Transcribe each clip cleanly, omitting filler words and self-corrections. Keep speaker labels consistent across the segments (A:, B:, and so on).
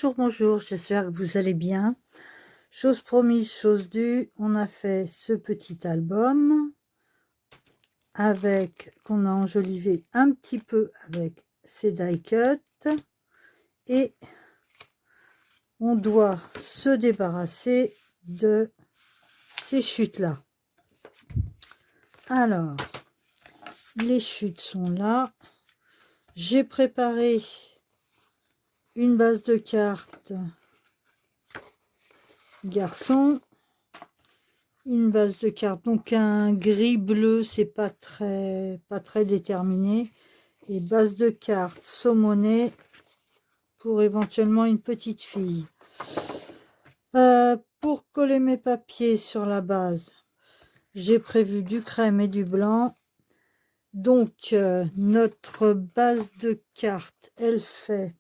A: Bonjour, bonjour, j'espère que vous allez bien. Chose promise, chose due, on a fait ce petit album avec qu'on a enjolivé un petit peu avec ces die cut et on doit se débarrasser de ces chutes là. Alors, les chutes sont là. J'ai préparé une base de cartes garçon, une base de cartes, donc un gris bleu, c'est pas très déterminé, et base de cartes saumonée pour éventuellement une petite fille. Pour coller mes papiers sur la base, j'ai prévu du crème et du blanc. Donc notre base de cartes, elle fait,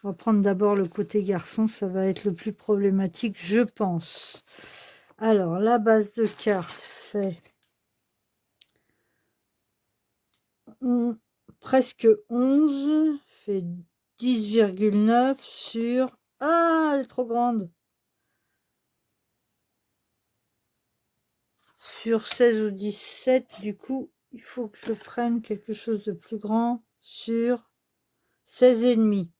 A: on va prendre d'abord le côté garçon, ça va être le plus problématique, je pense. Alors, la base de cartes fait presque 11, fait 10,9 sur... Ah, elle est trop grande. Sur 16 ou 17, du coup, il faut que je prenne quelque chose de plus grand sur 16,5.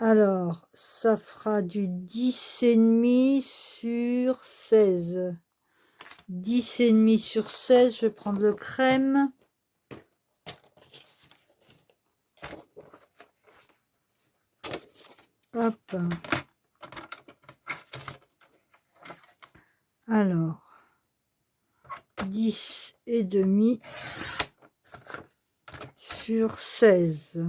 A: Alors, ça fera du 10,5 sur 16. 10,5 sur 16, je vais prendre le crème. Hop. Alors, 10,5 sur 16.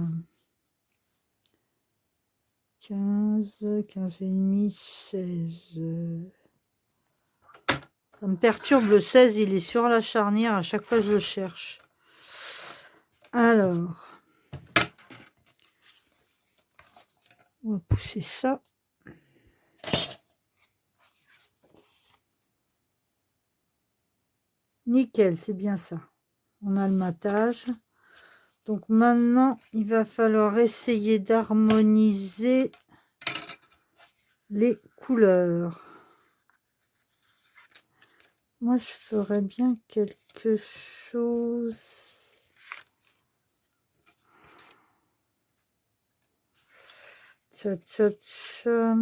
A: 15, 15,5, 16. Ça me perturbe, le 16, il est sur la charnière, à chaque fois je le cherche. Alors, on va pousser ça. Nickel, c'est bien ça. On a le matage. Donc maintenant, il va falloir essayer d'harmoniser les couleurs. Moi, je ferais bien quelque chose... Tcha, tcha, tcha.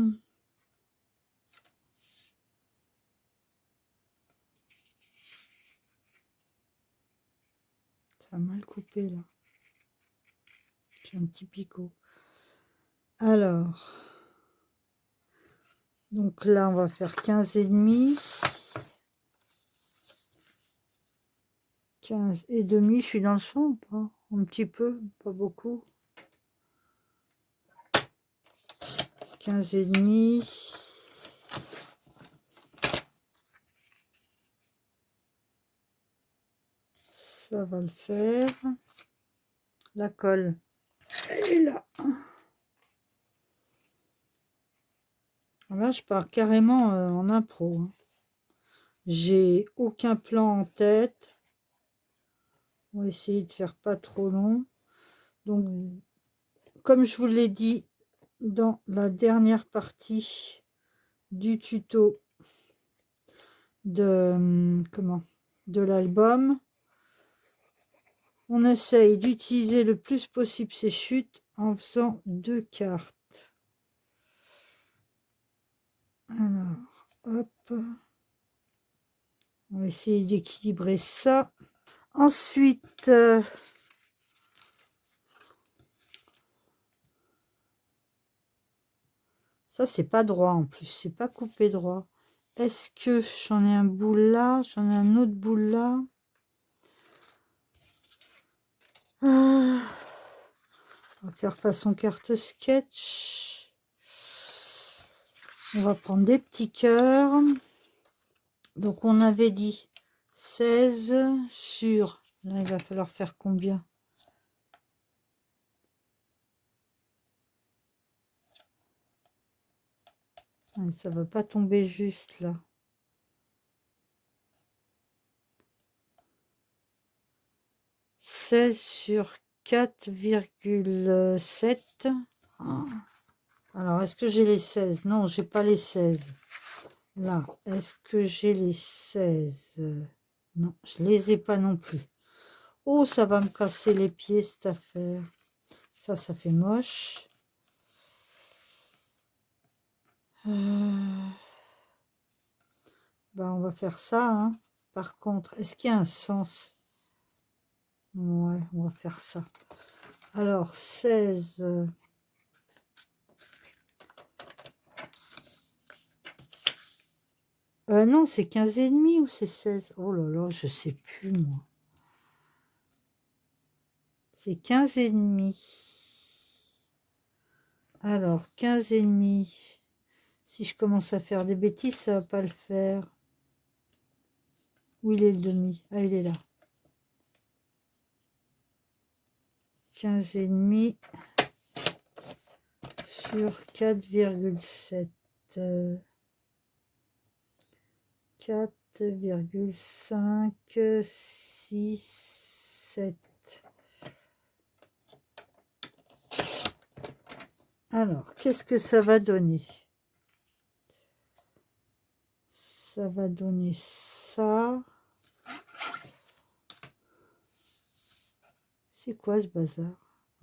A: Ça a mal coupé là. J'ai un petit picot. Alors, donc là, on va faire 15,5. 15,5, je suis dans le champ ou pas? Un petit peu, pas beaucoup. 15,5. Ça va le faire. La colle, elle est là. Là, je pars carrément en impro. J'ai aucun plan en tête. On va essayer de faire pas trop long. Donc, comme je vous l'ai dit dans la dernière partie du tuto de l'album, on essaye d'utiliser le plus possible ces chutes en faisant 2 cartes. Alors, hop, on va essayer d'équilibrer ça. Ensuite, ça c'est pas droit en plus, c'est pas coupé droit. Est-ce que j'en ai un bout là, j'en ai un autre bout là? On va faire façon carte sketch. On va prendre des petits cœurs. Donc on avait dit 16 sur... Là, il va falloir faire combien? Ça va pas tomber juste là. 16 sur 4,7. Alors, est-ce que j'ai les 16? Non, j'ai pas les 16. Là, est-ce que j'ai les 16? Non, je les ai pas non plus. Oh, ça va me casser les pieds, cette affaire. Ça fait moche. Bah, on va faire ça, hein. Par contre, est-ce qu'il y a un sens? Ouais, on va faire ça. Alors, 16... non, c'est 15 et demi ou c'est 16? Oh là là, je sais plus, moi. C'est 15 et demi. Alors, 15 et demi. Si je commence à faire des bêtises, ça va pas le faire. Où il est le demi? Ah, il est là. 15 et demi sur 4,7. 4,5, 6, 7. Alors, qu'est-ce que ça va donner? Ça va donner ça. C'est quoi ce bazar?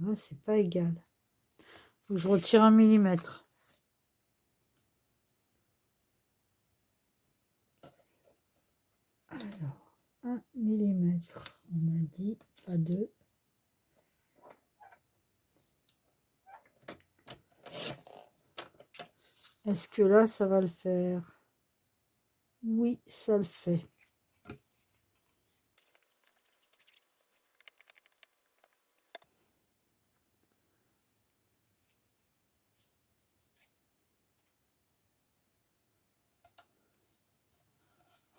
A: Ah, c'est pas égal. Faut que je retire 1 millimètre. Alors, 1 millimètre. On a dit pas 2. Est-ce que là, ça va le faire? Oui, ça le fait.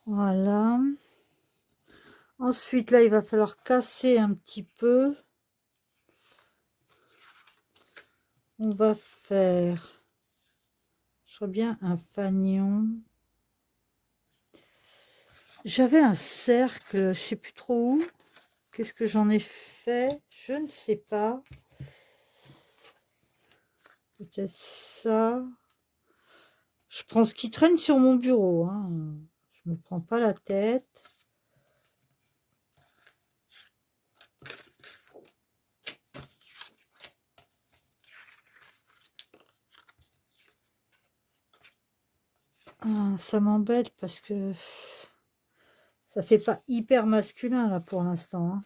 A: Voilà. Ensuite, là, il va falloir casser un petit peu. On va faire, je crois bien, un fanion. J'avais un cercle, je sais plus trop où. Qu'est-ce que j'en ai fait? Je ne sais pas. Peut-être ça. Je prends ce qui traîne sur mon bureau, hein. Je me prends pas la tête. Ah, ça m'embête parce que ça fait pas hyper masculin là pour l'instant, hein.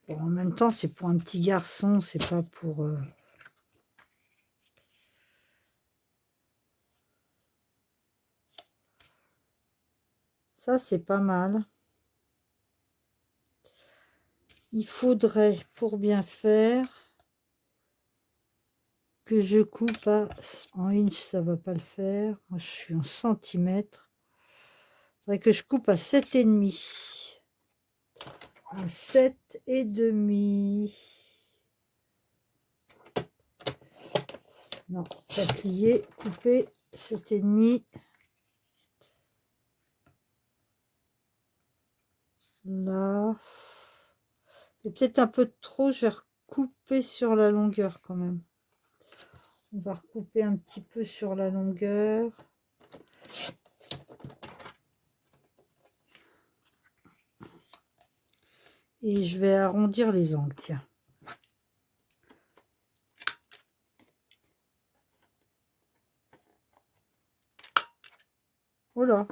A: Bon, en même temps, c'est pour un petit garçon, c'est pas pour... Ça, c'est pas mal. Il faudrait, pour bien faire, que je coupe en inch, ça va pas le faire. Moi, je suis en centimètres. Il faudrait que je coupe à 7,5. À 7,5. Non, pas plié, couper 7,5. Là. C'est peut-être un peu trop, je vais recouper sur la longueur quand même. On va recouper un petit peu sur la longueur. Et je vais arrondir les angles, tiens. Oh là.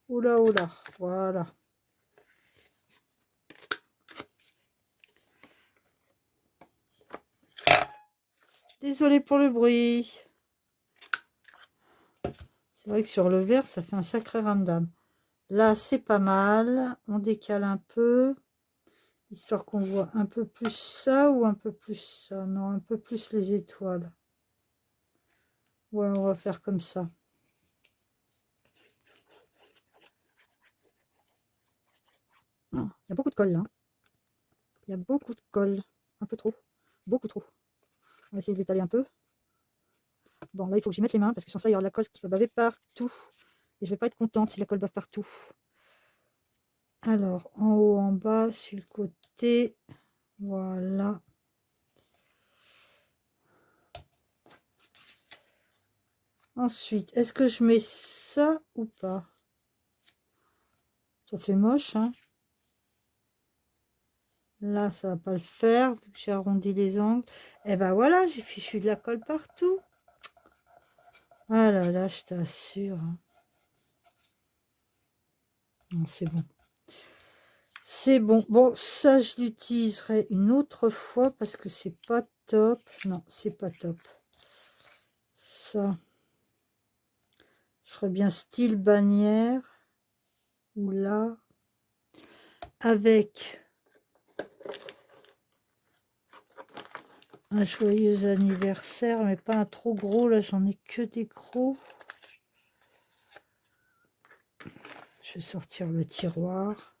A: Oh là, oh là. Voilà. Désolée pour le bruit. C'est vrai que sur le verre, ça fait un sacré ramdam. Là, c'est pas mal. On décale un peu. Histoire qu'on voit un peu plus ça ou un peu plus ça. Non, un peu plus les étoiles. Ouais, on va faire comme ça. Il y a beaucoup de colle là. Il y a beaucoup de colle. Un peu trop. Beaucoup trop. On va essayer d'étaler un peu. Bon, là, il faut que j'y mette les mains parce que sans ça, il y aura de la colle qui va baver partout. Et je vais pas être contente si la colle bave partout. Alors, en haut, en bas, sur le côté. Voilà. Ensuite, est-ce que je mets ça ou pas? Ça fait moche, hein? Là, ça va pas le faire, vu que j'ai arrondi les angles. Et ben voilà, j'ai fichu de la colle partout. Ah là là, je t'assure, hein. Non, c'est bon. C'est bon. Bon, ça, je l'utiliserai une autre fois parce que c'est pas top. Non, c'est pas top. Ça, je ferais bien style bannière. Ou là, avec un joyeux anniversaire, mais pas un trop gros. Là, j'en ai que des gros. Je vais sortir le tiroir.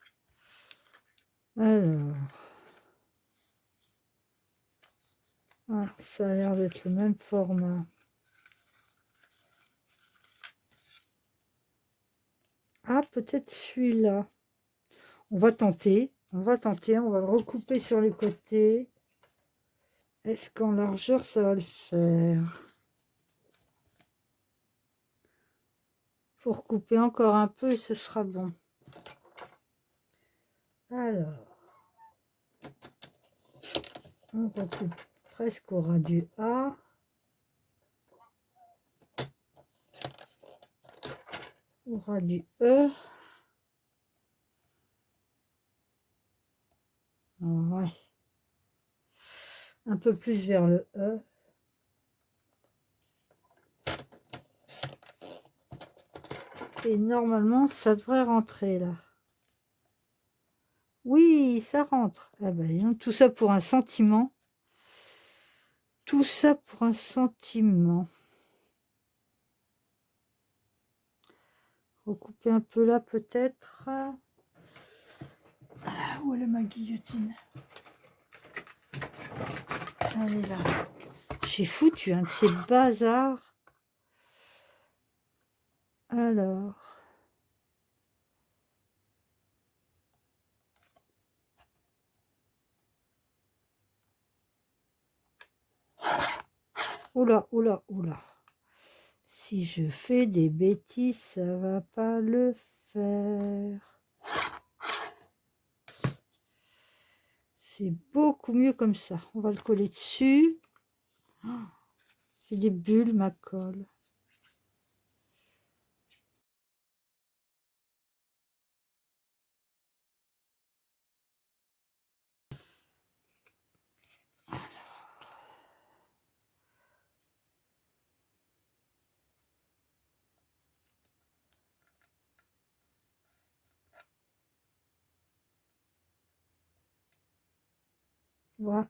A: Alors, ah, ça a l'air d'être le même format. Ah, peut-être celui-là. On va tenter. On va tenter. On va le recouper sur les côtés. Est-ce qu'en largeur, ça va le faire? Faut recouper encore un peu et ce sera bon. Alors, on recoupe presque au ras du A. Au ras du E. Ouais. Un peu plus vers le E. Et normalement, ça devrait rentrer là. Oui, ça rentre. Ah ben, tout ça pour un sentiment. Tout ça pour un sentiment. Recouper un peu là peut-être. Ah, où est ma guillotine? Elle est là. J'ai foutu un de ces bazars. Alors. Oula, oula, oula. Si je fais des bêtises, ça va pas le faire. C'est beaucoup mieux comme ça. On va le coller dessus. Oh, j'ai des bulles, ma colle. Voilà.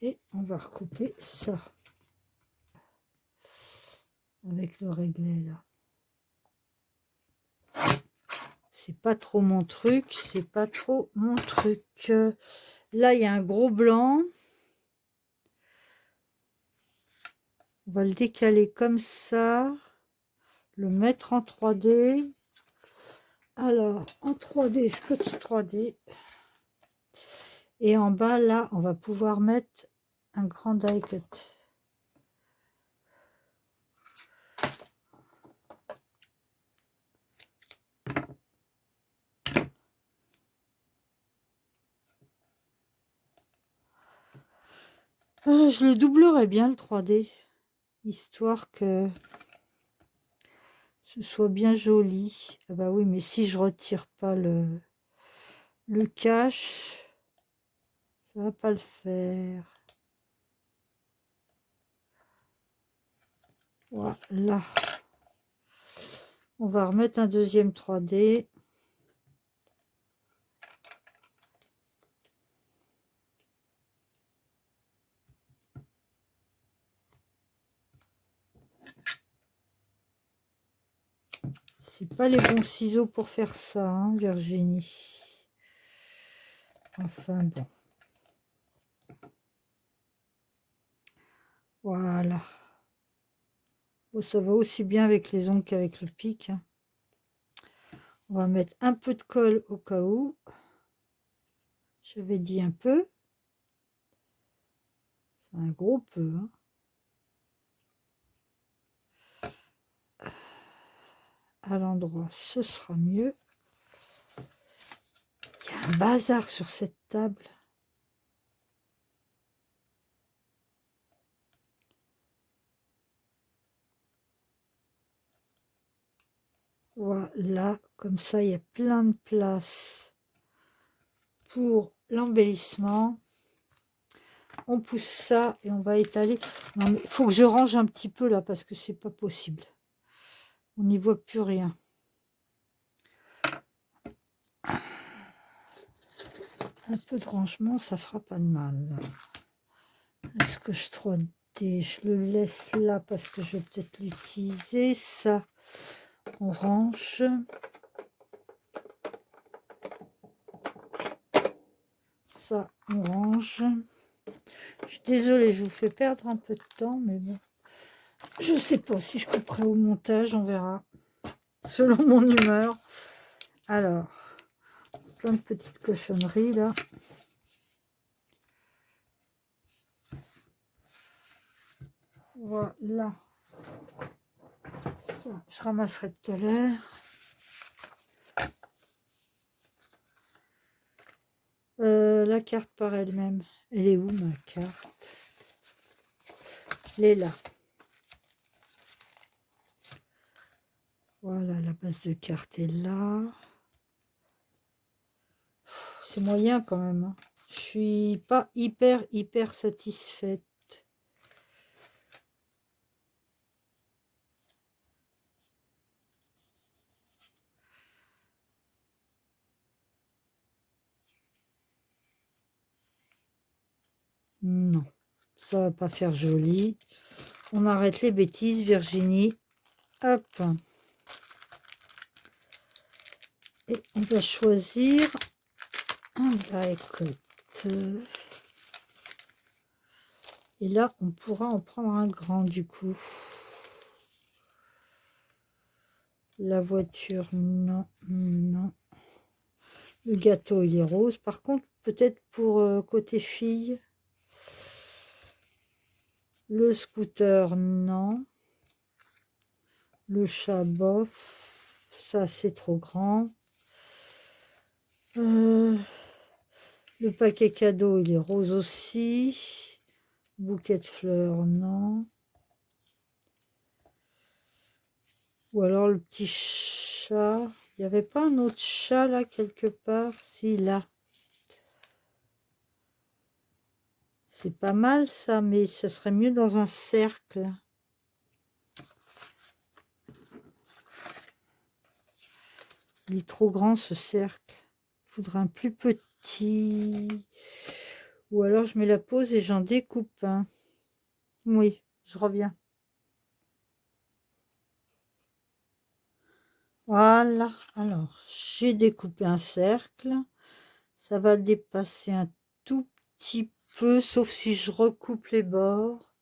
A: Et on va recouper ça. Avec le réglet là. C'est pas trop mon truc, c'est pas trop mon truc. Là, il y a un gros blanc. On va le décaler comme ça. Le mettre en 3D. Alors, en 3D, scotch 3D. Et en bas, là, on va pouvoir mettre un grand die cut. Je le doublerai bien, le 3D. Histoire que ce soit bien joli. Ah bah oui, mais si je retire pas le cache, ça va pas le faire. Voilà. On va remettre un deuxième 3D. C'est pas les bons ciseaux pour faire ça, hein, Virginie. Enfin bon. Voilà. Bon, ça va aussi bien avec les ongles qu'avec le pic, hein. On va mettre un peu de colle au cas où. J'avais dit un peu. C'est un gros peu. Hein. À l'endroit, ce sera mieux. Il y a un bazar sur cette table. Voilà, comme ça, il y a plein de place pour l'embellissement. On pousse ça et on va étaler. Non, mais il faut que je range un petit peu là parce que c'est pas possible. On n'y voit plus rien. Un peu de rangement, ça fera pas de mal. Est-ce que je 3D, je le laisse là parce que je vais peut-être l'utiliser. Ça, on range. Ça, on range. Je suis désolée, je vous fais perdre un peu de temps, mais bon. Je sais pas si je couperai au montage, on verra. Selon mon humeur. Alors, plein de petites cochonneries là. Voilà. Ça, je ramasserai tout à l'heure. La carte par elle-même. Elle est où ma carte? Elle est là. Voilà, la base de carte est là. C'est moyen quand même. Hein. Je suis pas hyper satisfaite. Non, ça va pas faire joli. On arrête les bêtises, Virginie. Hop. Et on va choisir un die-cut. Et là, on pourra en prendre un grand du coup. La voiture, non, non. Le gâteau, il est rose. Par contre, peut-être pour côté fille. Le scooter, non. Le chat, bof. Ça, c'est trop grand. Le paquet cadeau, il est rose aussi. Bouquet de fleurs, non. Ou alors le petit chat. Il n'y avait pas un autre chat là quelque part? Si, là. C'est pas mal ça, mais ce serait mieux dans un cercle. Il est trop grand ce cercle. Il faudrait un plus petit. Ou alors je mets la pause et j'en découpe un. Oui, je reviens. Voilà. Alors, j'ai découpé un cercle. Ça va dépasser un tout petit peu, sauf si je recoupe les bords.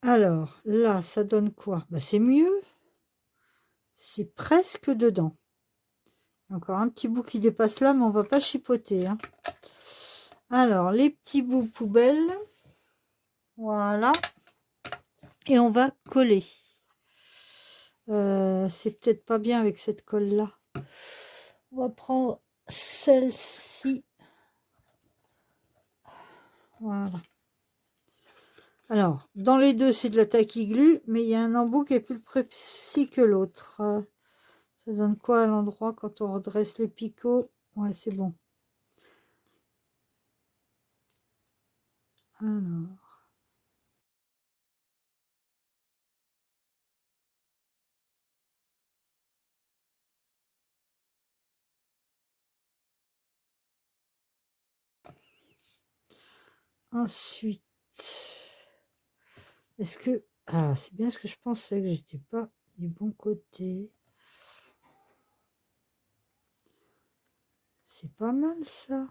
A: Alors, là, ça donne quoi? Bah, c'est mieux. C'est presque dedans. Encore un petit bout qui dépasse là, mais on va pas chipoter. Hein. Alors, les petits bouts poubelles. Voilà. Et on va coller. C'est peut-être pas bien avec cette colle-là. On va prendre celle-ci. Voilà. Alors, dans les deux, c'est de la taquiglu, mais il y a un embout qui est plus précis que l'autre. Ça donne quoi à l'endroit quand on redresse les picots? Ouais, c'est bon. Alors. Ensuite, Est-ce que... Ah, c'est bien ce que je pensais, que j'étais pas du bon côté. C'est pas mal ça.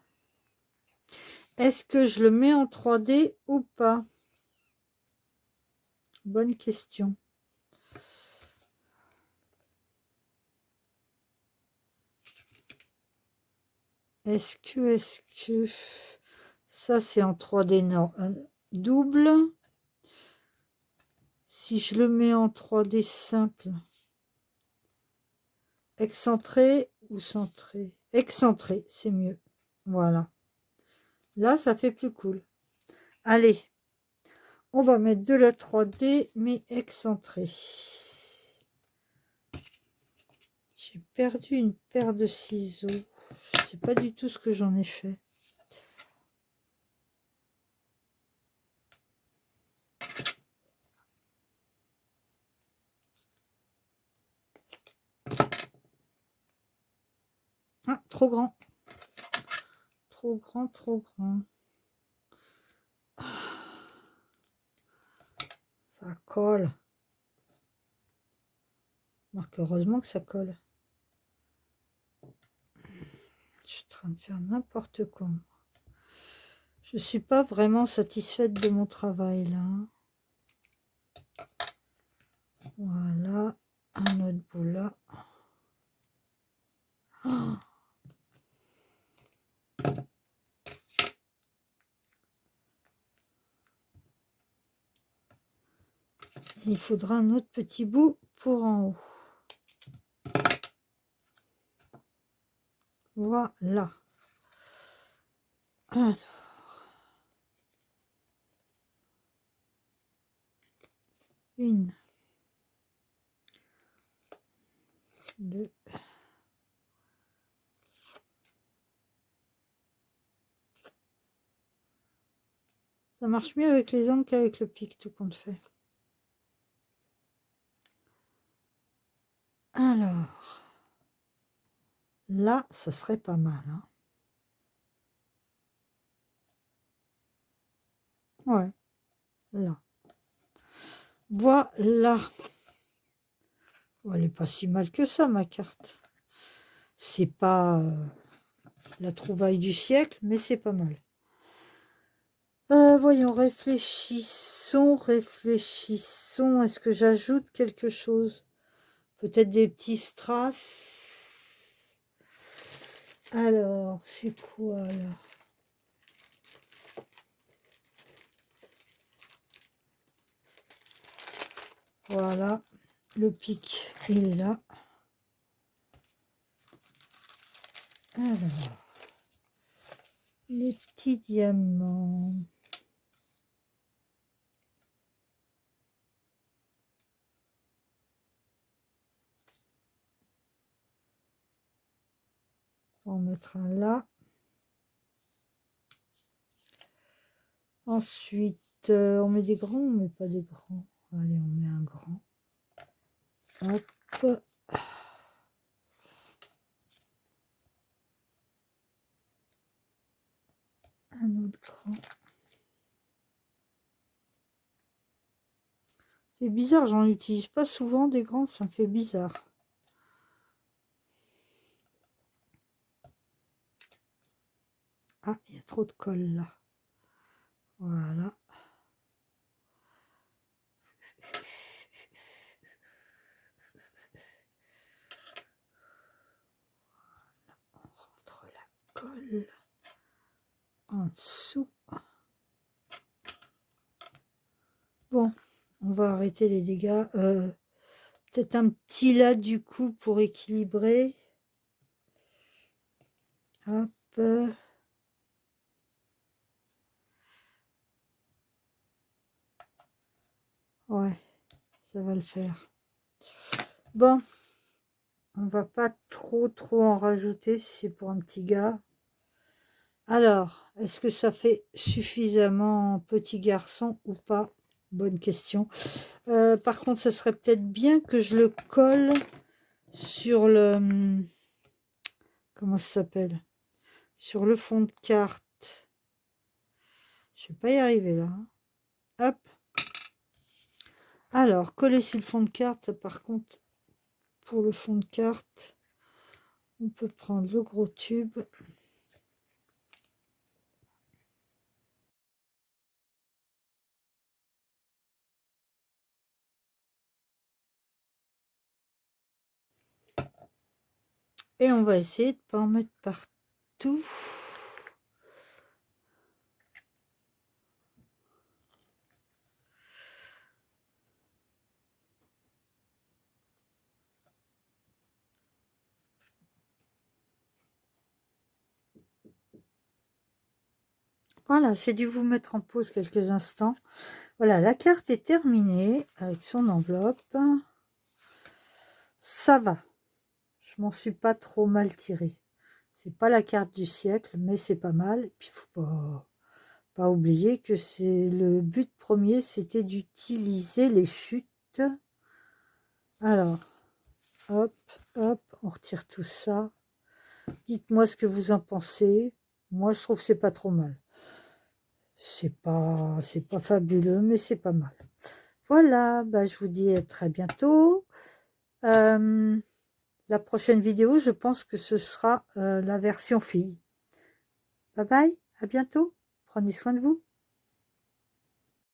A: Est-ce que je le mets en 3D ou pas? Bonne question. Est-ce que... Ça, c'est en 3D, non. Double. Si je le mets en 3D simple. Excentré ou centré? Excentré, c'est mieux. Voilà. Là, ça fait plus cool. Allez. On va mettre de la 3D, mais excentré. J'ai perdu une paire de ciseaux. Je ne sais pas du tout ce que j'en ai fait. Ah, trop grand. Trop grand, trop grand. Ça colle. Marc, heureusement que ça colle. Je suis en train de faire n'importe quoi. Je ne suis pas vraiment satisfaite de mon travail là. Voilà. Un autre bout là. Oh, il faudra un autre petit bout pour en haut. Voilà. Alors. Une. Deux. Ça marche mieux avec les angles qu'avec le pic, tout compte fait. Alors. Là, ça serait pas mal. Hein. Ouais. Là. Voilà. Oh, elle n'est pas si mal que ça, ma carte. C'est pas la trouvaille du siècle, mais c'est pas mal. Voyons, réfléchissons, réfléchissons. Est-ce que j'ajoute quelque chose? Peut-être des petits strass. Alors, c'est quoi là? Voilà, le pic, il est là. Alors, les petits diamants. On va en mettre un là. Ensuite, on met des grands, on met pas des grands. Allez, on met un grand. Hop. Un autre grand. C'est bizarre, j'en utilise pas souvent des grands, ça me fait bizarre. Ah, il y a trop de colle là. Voilà. On rentre la colle en dessous. Bon, on va arrêter les dégâts. Peut-être un petit là du coup pour équilibrer. Hop. Ouais, ça va le faire. Bon, on va pas trop en rajouter si c'est pour un petit gars. Alors, est-ce que ça fait suffisamment petit garçon ou pas? Bonne question. Par contre, ça serait peut-être bien que je le colle sur le... Comment ça s'appelle? Sur le fond de carte. Je vais pas y arriver là. Hein. Hop. Alors, coller sur le fond de carte, ça, par contre, pour le fond de carte, on peut prendre le gros tube. Et on va essayer de ne pas en mettre partout. Voilà, j'ai dû vous mettre en pause quelques instants. Voilà, la carte est terminée avec son enveloppe. Ça va. Je m'en suis pas trop mal tirée. C'est pas la carte du siècle, mais c'est pas mal. Et puis, faut pas oublier que c'est le but premier, c'était d'utiliser les chutes. Alors, hop, hop, on retire tout ça. Dites-moi ce que vous en pensez. Moi, je trouve que c'est pas trop mal. C'est pas fabuleux, mais c'est pas mal. Voilà, bah, je vous dis à très bientôt. La prochaine vidéo, je pense que ce sera la version fille. Bye bye, à bientôt. Prenez soin de vous.